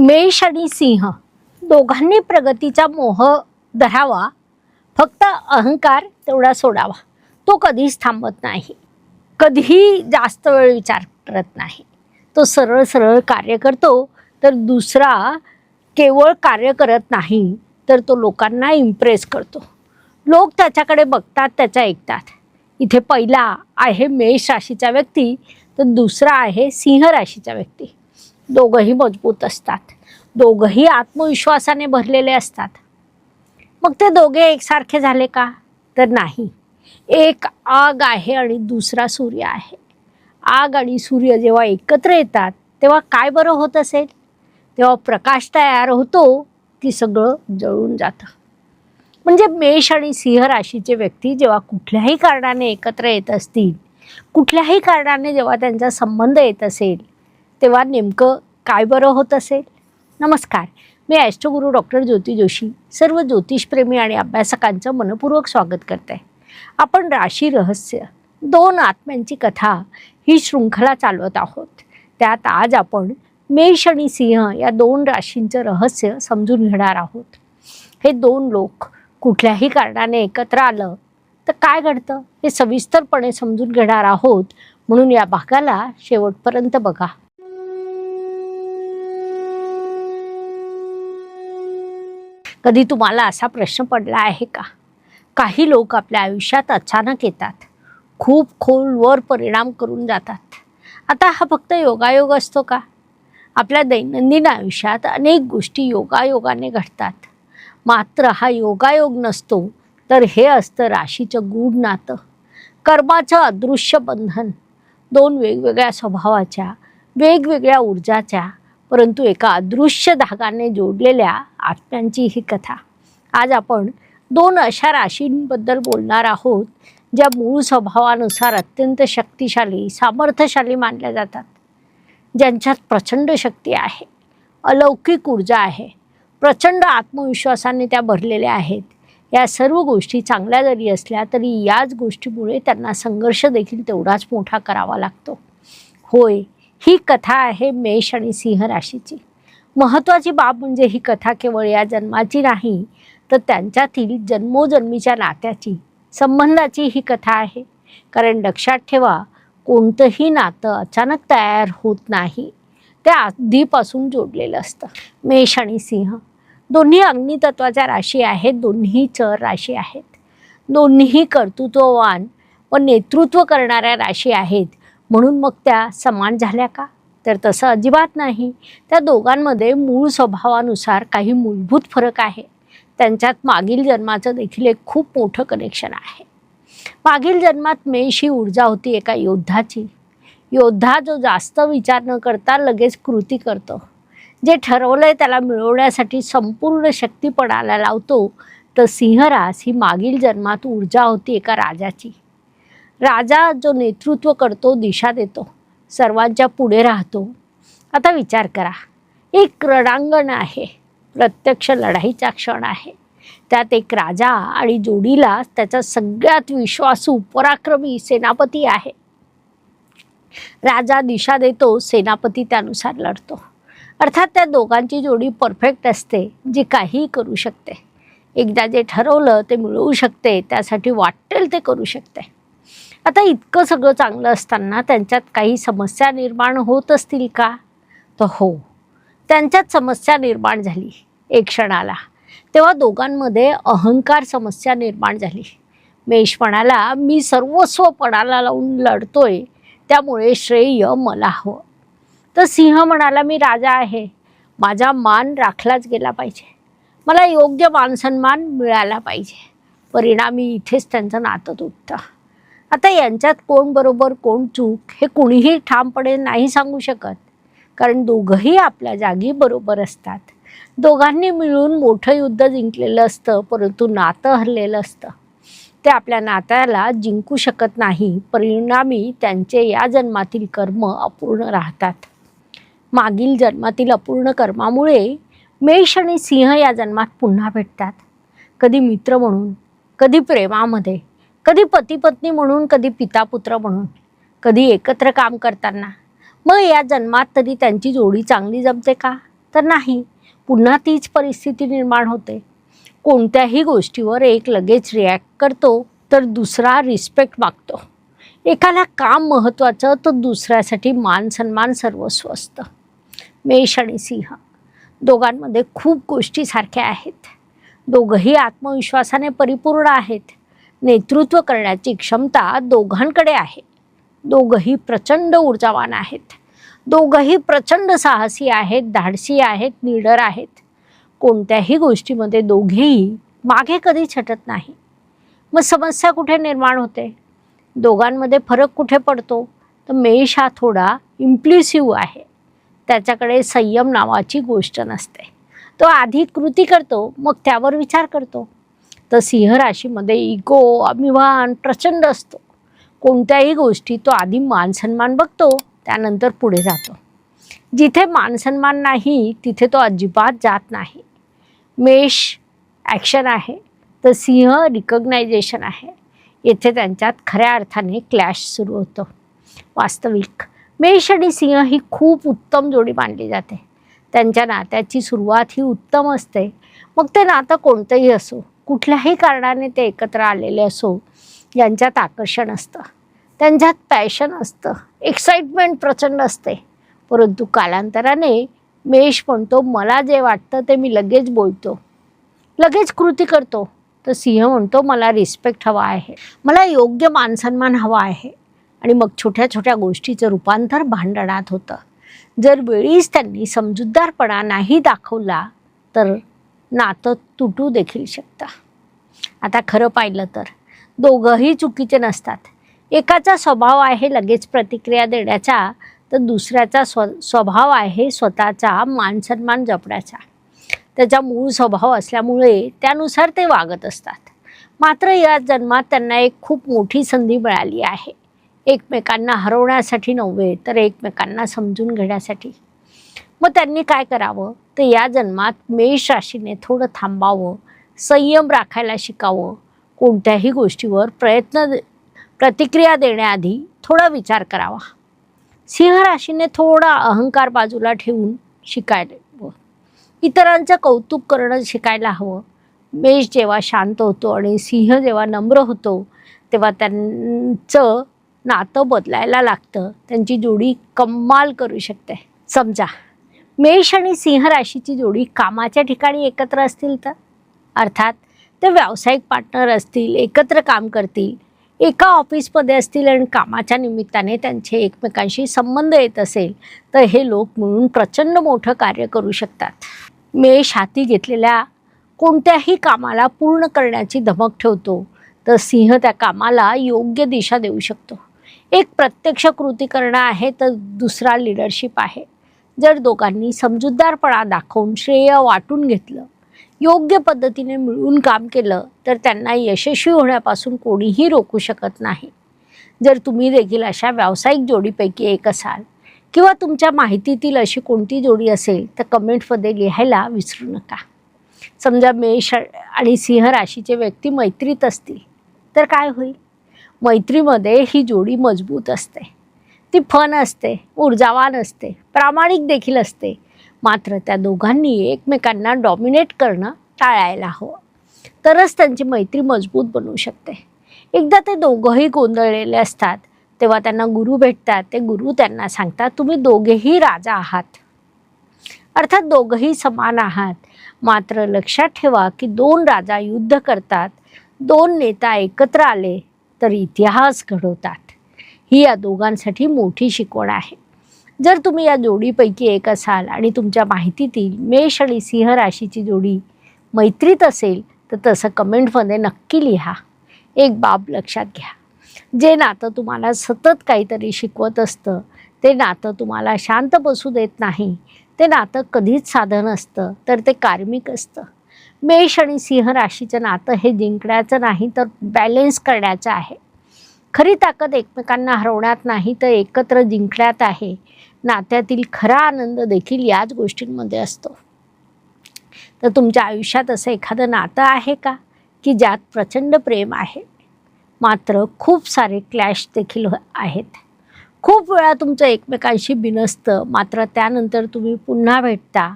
मेष आणि सिंह दोघांनी प्रगतीचा मोह धरावा, फक्त अहंकार तेवढा सोडावा. तो कधीच थांबत नाही, कधीही जास्त वेळ विचार करत नाही. तो सरळ सरळ कार्य करतो, तर दुसरा केवळ कार्य करत नाही तर तो लोकांना इम्प्रेस करतो. लोक त्याच्याकडे बघतात, त्याच्या ऐकतात. इथे पहिला आहे मेष राशीचा व्यक्ती, तर दुसरा आहे सिंह राशीचा व्यक्ती. दोघंही मजबूत असतात, दोघंही आत्मविश्वासाने भरलेले असतात. मग ते दोघे एकसारखे झाले का? तर नाही. एक आग आहे आणि दुसरा सूर्य आहे. आग आणि सूर्य जेव्हा एकत्र येतात तेव्हा काय बरं होत असेल? तेव्हा प्रकाश तयार होतो की सगळं जळून जातं. म्हणजे मेष आणि सिंह राशीचे व्यक्ती जेव्हा कुठल्याही कारणाने एकत्र येत असतील, कुठल्याही कारणाने जेव्हा त्यांचा संबंध येत असेल, तेव्हा नेमकं काय बरं होत असेल? नमस्कार, मी ॲस्ट्रोगुरू डॉक्टर ज्योती जोशी सर्व ज्योतिषप्रेमी आणि अभ्यासकांचं मनपूर्वक स्वागत करते. आपण राशी रहस्य, दोन आत्म्यांची कथा ही शृंखला चालवत आहोत. त्यात आज आपण मेष आणि सिंह या दोन राशींचं रहस्य समजून घेणार आहोत. हे दोन लोक कुठल्याही कारणाने एकत्र आलं तर काय घडतं हे सविस्तरपणे समजून घेणार आहोत, म्हणून या भागाला शेवटपर्यंत बघा. कधी तुम्हाला असा प्रश्न पडला आहे का? काही लोक आपल्या आयुष्यात अचानक येतात, खूप खोलवर परिणाम करून जातात. आता हा फक्त योगायोग असतो का? आपल्या दैनंदिन आयुष्यात अनेक गोष्टी योगायोगाने घडतात. मात्र हा योगायोग नसतो, तर हे असतं राशीचं गूढ नातं, कर्माचं अदृश्य बंधन. दोन वेगवेगळ्या स्वभावाच्या, वेगवेगळ्या ऊर्जाच्या, परंतु एका अदृश्य धागाने जोडलेल्या आत्म्यांची ही कथा. आज आपण दोन अशा राशींबद्दल बोलणार आहोत ज्या मूळ स्वभावानुसार अत्यंत शक्तिशाली, सामर्थ्यशाली मानल्या जातात. ज्यांच्यात प्रचंड शक्ती आहे, अलौकिक ऊर्जा आहे, प्रचंड आत्मविश्वासाने त्या भरलेल्या आहेत. या सर्व गोष्टी चांगल्या जरी असल्या तरी याच गोष्टीमुळे त्यांना संघर्ष देखील तेवढाच मोठा करावा लागतो. होय, ही कथा आहे मेष आणि सिंह राशीची. महत्त्वाची बाब म्हणजे ही कथा केवळ या जन्माची नाही, तर त्यांच्यातील जन्मोजन्मीच्या नात्याची, संबंधाची ही कथा आहे. कारण लक्षात ठेवा, कोणतंही नातं अचानक तयार होत नाही, ते आधीपासून जोडलेलं असतं. मेष आणि सिंह दोन्ही अग्नितत्वाच्या राशी आहेत, दोन्ही चर राशी आहेत, दोन्हीही कर्तृत्ववान व नेतृत्व करणाऱ्या राशी आहेत. म्हणून मग त्या समान झाल्या का? तर तसं अजिबात नाही. त्या दोघांमध्ये मूळ स्वभावानुसार काही मूलभूत फरक आहे. त्यांच्यात मागील जन्माचं देखील एक खूप मोठं कनेक्शन आहे. मागील जन्मात मेष ही ऊर्जा होती एका योद्धाची. योद्धा जो जास्त विचार न करता लगेच कृती करतो, जे ठरवलंय त्याला मिळवण्यासाठी संपूर्ण शक्ती पणाला लावतो. तर सिंहरास ही मागील जन्मात ऊर्जा होती एका राजाची. राजा जो नेतृत्व करतो, दिशा देतो, सर्वांच्या पुढे राहतो. आता विचार करा, एक रणांगण आहे, प्रत्यक्ष लढाईचा क्षण आहे. त्यात एक राजा आणि जोडीला त्याचा सगळ्यात विश्वासू पराक्रमी सेनापती आहे. राजा दिशा देतो, सेनापती त्यानुसार लढतो. अर्थात त्या दोघांची जोडी परफेक्ट असते, जी काहीही करू शकते. एकदा जे ठरवलं ते मिळवू शकते, त्यासाठी वाटेल ते करू शकते. आता इतकं सगळं चांगलं असताना त्यांच्यात काही समस्या निर्माण होत असतील का? तर हो, त्यांच्यात समस्या निर्माण झाली एक क्षणाला. तेव्हा दोघांमध्ये अहंकार समस्या निर्माण झाली. मेष म्हणाला, मी सर्वस्व पणाला लावून लढतोय, त्यामुळे श्रेय मला हवं. तर सिंह म्हणाला, मी राजा आहे, माझा मान राखलाच गेला पाहिजे, मला योग्य मानसन्मान मिळाला पाहिजे. परिणामी इथेच त्यांचं नातं तुटतं. आता यांच्यात कोण बरोबर कोण चूक हे कुणीही ठामपणे नाही सांगू शकत, कारण दोघंही आपल्या जागी बरोबर असतात. दोघांनी मिळून मोठं युद्ध जिंकलेलं असतं, परंतु नातं हरलेलं असतं. ते आपल्या नात्याला जिंकू शकत नाही. परिणामी त्यांचे या जन्मातील कर्म अपूर्ण राहतात. मागील जन्मातील अपूर्ण कर्मामुळे मेष आणि सिंह या जन्मात पुन्हा भेटतात. कधी मित्र म्हणून, कधी प्रेमामध्ये, कधी पती पत्नी म्हणून, कधी पिता पुत्र म्हणून, कधी एकत्र काम करताना. मग या जन्मात तरी त्यांची जोडी चांगली जमते का? तर नाही, पुन्हा तीच परिस्थिती निर्माण होते. कोणत्याही गोष्टीवर एक लगेच रिॲक्ट करतो तर दुसरा रिस्पेक्ट मागतो. एकाला काम महत्त्वाचं तर दुसऱ्यासाठी मान सन्मान सर्वस्व असतं. मेष आणि सिंह दोघांमध्ये खूप गोष्टी सारख्या आहेत. दोघंही आत्मविश्वासाने परिपूर्ण आहेत. नेतृत्व करण्याची क्षमता दोघांकडे आहे. दोघंही प्रचंड ऊर्जावान आहेत. दोघंही प्रचंड साहसी आहेत, धाडसी आहेत, निडर आहेत. कोणत्याही गोष्टीमध्ये दोघेही मागे कधीच हटत नाही. मग समस्या कुठे निर्माण होते? दोघांमध्ये फरक कुठे पडतो? तर मेष हा थोडा इम्प्लिसिव्ह आहे. त्याच्याकडे संयम नावाची गोष्ट नसते. तो आधी कृती करतो, मग त्यावर विचार करतो. तर सिंह राशीमध्ये इगो, अभिमान प्रचंड असतो. कोणत्याही गोष्टी तो आधी मानसन्मान बघतो, त्यानंतर पुढे जातो. जिथे मानसन्मान नाही तिथे तो अजिबात जात नाही. मेष ॲक्शन आहे तर सिंह रिकग्नायझेशन आहे. येथे त्यांच्यात खऱ्या अर्थाने क्लॅश सुरू होतं. वास्तविक मेष आणि सिंह ही खूप उत्तम जोडी मानली जाते. त्यांच्या नात्याची सुरुवात ही उत्तम असते. मग ते नातं कोणतंही असो, कुठल्याही कारणाने ते एकत्र आलेले असो, यांच्यात आकर्षण असतं, त्यांच्यात पॅशन असतं, एक्साइटमेंट प्रचंड असते. परंतु कालांतराने मेष म्हणतो, मला जे वाटतं ते मी लगेच बोलतो, लगेच कृती करतो. तर सिंह म्हणतो, मला रिस्पेक्ट हवा आहे, मला योग्य मानसन्मान हवा आहे. आणि मग छोट्या छोट्या गोष्टीचं रूपांतर भांडणात होतं. जर वेळीच त्यांनी समजूतदारपणा नाही दाखवला तर नातं तुटू देखील शकतं. आता खरं पाहिलं तर दोघंही चुकीचे नसतात. एकाचा स्वभाव आहे लगेच प्रतिक्रिया देण्याचा, तर दुसऱ्याचा स्वभाव आहे स्वतःचा मानसन्मान जपण्याचा. त्याचा मूळ स्वभाव असल्यामुळे त्यानुसार ते वागत असतात. मात्र या जन्मात त्यांना एक खूप मोठी संधी मिळाली आहे. एकमेकांना हरवण्यासाठी नव्हे तर एकमेकांना समजून घेण्यासाठी. मग त्यांनी काय करावं? तर या जन्मात मेष राशीने थोडं थांबावं, संयम राखायला शिकावं. कोणत्याही गोष्टीवर प्रतिक्रिया देण्याआधी थोडा विचार करावा. सिंह राशीने थोडा अहंकार बाजूला ठेवून शिकायला हवं. इतरांचं कौतुक करणं शिकायला हवं. मेष जेव्हा शांत होतो आणि सिंह जेव्हा नम्र होतो तेव्हा त्यांचं नातं बदलायला लागतं. त्यांची जोडी कमाल करू शकते. समजा मेष आणि सिंह राशीची जोडी कामाच्या ठिकाणी एकत्र असतील तर, अर्थात ते व्यावसायिक पार्टनर असतील, एकत्र काम करतील, एका ऑफिसमध्ये असतील आणि कामाच्या निमित्ताने त्यांचे एकमेकांशी संबंध येत असेल तर हे लोक मिळून प्रचंड मोठं कार्य करू शकतात. मेष हाती घेतलेल्या कोणत्याही कामाला पूर्ण करण्याची धमक ठेवतो तर सिंह त्या कामाला योग्य दिशा देऊ शकतो. एक प्रत्यक्ष कृती करणं आहे तर दुसरा लिडरशिप आहे. जर दोघांनी समजूतदारपणा दाखवून श्रेय वाटून घेतलं, योग्य पद्धतीने मिळून काम केलं तर त्यांना यशस्वी होण्यापासून कोणीही रोखू शकत नाही. जर तुम्ही देखील अशा व्यावसायिक जोडीपैकी एक असाल किंवा तुमच्या माहितीतील अशी कोणती जोडी असेल तर कमेंटमध्ये लिहायला विसरू नका. समजा मेष आणि सिंह राशीचे व्यक्ती मैत्रीत असतील तर काय होईल? मैत्रीमध्ये ही जोडी मजबूत असते. ती फन असते, ऊर्जावान असते, प्रामाणिक देखील असते. मात्र त्या दोघांनी एकमेकांना डॉमिनेट करणं टाळायला हवं. तरच त्यांची मैत्री मजबूत बनू शकते. एकदा ते दोघंही गोंधळलेले असतात तेव्हा त्यांना गुरु भेटतात. ते गुरु त्यांना सांगतात, तुम्ही दोघेही राजा आहात, अर्थात दोघंही समान आहात. मात्र लक्षात ठेवा की दोन राजा युद्ध करतात, दोन नेता एकत्र आले तर इतिहास घडवतात. ही या दोघांसाठी मोठी शिकवण आहे. जर तुम्ही या जोडीपैकी एक असाल आणि तुमच्या माहितीतील मेष आणि सिंह राशीची जोडी मैत्रीत असेल तर तसं कमेंटमध्ये नक्की लिहा. एक बाब लक्षात घ्या, जे नातं तुम्हाला सतत काहीतरी शिकवत असतं, ते नातं तुम्हाला शांत बसू देत नाही, ते नातं कधीच साधं नसतं तर ते कार्मिक असतं. मेष आणि सिंह राशीचं नातं हे जिंकण्याचं नाही तर बॅलेन्स करण्याचं आहे. खरी ताकद एकमेकांना हरवण्यात नाही तर एकत्र जिंकण्यात आहे. नात्यातील खरा आनंद देखील याच गोष्टींमध्ये असतो. तर तुमच्या आयुष्यात असं एखादं नातं आहे का की ज्यात प्रचंड प्रेम आहे, मात्र खूप सारे क्लॅश देखील आहेत? खूप वेळा तुमचं एकमेकांशी बिनसतं, मात्र त्यानंतर तुम्ही पुन्हा भेटता.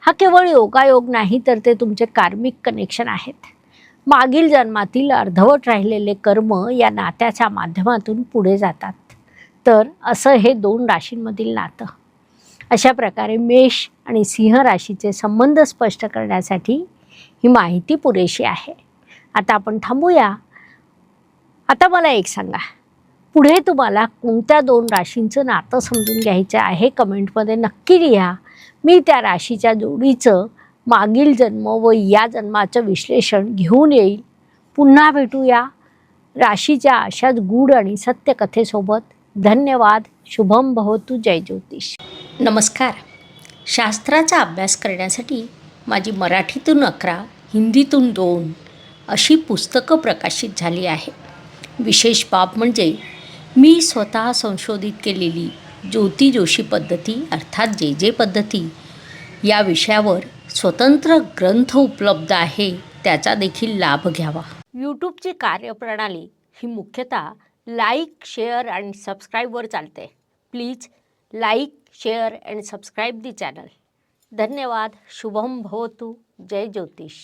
हा केवळ योगायोग नाही तर ते तुमचे कार्मिक कनेक्शन आहेत. मागील जन्मातील अर्धवट राहिलेले कर्म या नात्याच्या माध्यमातून पुढे जातात. तर असं हे 2 राशींमधील नातं. अशा प्रकारे मेष आणि सिंह राशीचे संबंध स्पष्ट करण्यासाठी ही माहिती पुरेशी आहे. आता आपण थांबूया. आता मला एक सांगा, पुढे तुम्हाला कोणत्या 2 राशींचं नातं समजून घ्यायचं आहे? कमेंटमध्ये नक्की लिहा. मी त्या राशीच्या जोडीचं मागील जन्म व या जन्माचं विश्लेषण घेऊन येईल. पुन्हा भेटूया राशीच्या अशाच गूढ आणि सत्य कथेसोबत. धन्यवाद. शुभम भवतु. जय ज्योतिष. नमस्कार. शास्त्राचा अभ्यास करण्यासाठी माझी मराठीतून 11, हिंदीतून 2 अशी पुस्तकं प्रकाशित झाली आहे. विशेष बाब म्हणजे मी स्वतः संशोधित केलेली ज्योती जोशी पद्धती अर्थात जे पद्धती या विषयावर स्वतंत्र ग्रंथ उपलब्ध आहे, त्याचा देखील लाभ घ्यावा. यूट्यूबची कार्यप्रणाली ही मुख्यतः लाईक, शेअर आणि सबस्क्राईबवर चालते. Please like, share and subscribe the channel. धन्यवाद. शुभम भवतु. जय ज्योतिष.